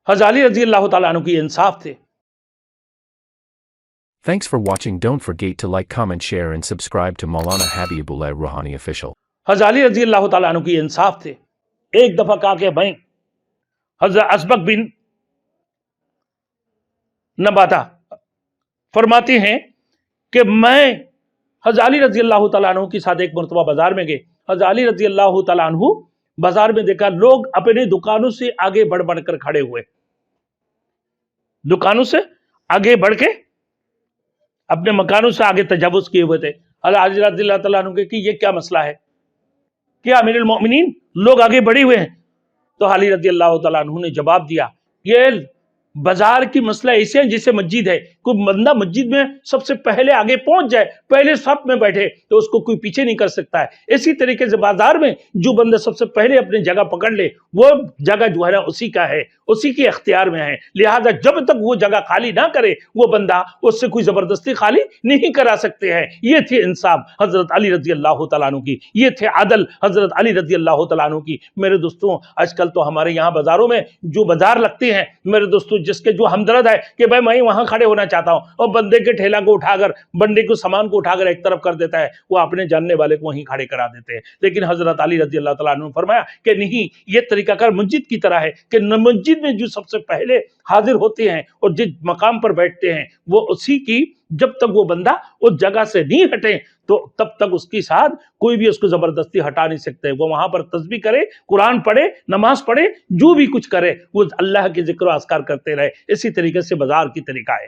حضرت علی رضی اللہ تعالیٰ عنہ کی انصاف تھے. Thanks for watching. Don't forget to like, comment, share and subscribe to Maulana Habibullah Ruhani Official. حضرت علی رضی اللہ تعالیٰ عنہ کی انصاف تھے. ایک دفعہ کہا کہ بھائی حضرت اسبق بن نباتہ فرماتے ہیں کہ میں حضرت علی رضی اللہ تعالیٰ عنہ کے ساتھ ایک مرتبہ بازار میں گئے. حضرت علی رضی اللہ تعالیٰ عنہ بازار میں دیکھا لوگ اپنے دکانوں سے آگے بڑھ بڑھ کر کھڑے ہوئے، دکانوں سے آگے بڑھ کے اپنے مکانوں سے آگے تجاوز کیے ہوئے تھے. حضرت علی رضی اللہ تعالیٰ عنہ کہ یہ کیا مسئلہ ہے، کیا امیر المؤمنین لوگ آگے بڑھے ہوئے ہیں؟ تو علی رضی اللہ تعالیٰ عنہ نے جواب دیا یہ بازار کی مسئلہ ایسے ہیں جیسے مسجد ہے، کوئی بندہ مسجد میں سب سے پہلے آگے پہنچ جائے، پہلے صف میں بیٹھے تو اس کو کوئی پیچھے نہیں کر سکتا ہے. اسی طریقے سے بازار میں جو بندہ سب سے پہلے اپنی جگہ پکڑ لے وہ جگہ جو ہے نا اسی کا ہے، اسی کے اختیار میں ہے. لہذا جب تک وہ جگہ خالی نہ کرے وہ بندہ اس سے کوئی زبردستی خالی نہیں کرا سکتے ہیں. یہ تھی انصاف حضرت علی رضی اللہ تعالیٰ عنہ کی، یہ تھے عدل حضرت علی رضی اللہ تعالیٰ عنہ کی. میرے دوستوں آج کل تو ہمارے یہاں بازاروں میں جو بازار لگتے ہیں میرے دوستوں جس کے جو ہمدرد ہے کہ بھائی میں وہاں کھڑے ہونا چاہتا ہوں اور بندے کے ٹھیلا کو اٹھا کر بندے کو سامان کو اٹھا کر ایک طرف کر دیتا ہے، وہ اپنے جاننے والے کو وہیں کھڑے کرا دیتے ہیں. لیکن حضرت علی رضی اللہ تعالیٰ عنہ نے فرمایا کہ نہیں، یہ طریقہ کار مسجد کی طرح ہے کہ مسجد میں جو سب سے پہلے حاضر ہوتے ہیں اور جس مقام پر بیٹھتے ہیں وہ اسی کی، جب تک وہ بندہ اس جگہ سے نہیں ہٹے تو تب تک اس کی ساتھ کوئی بھی اس کو زبردستی ہٹا نہیں سکتے. وہ وہاں پر تسبیح کرے، قرآن پڑھے، نماز پڑھے، جو بھی کچھ کرے وہ اللہ کے ذکر و اذکار کرتے رہے. اسی طریقے سے بازار کی طریقہ ہے.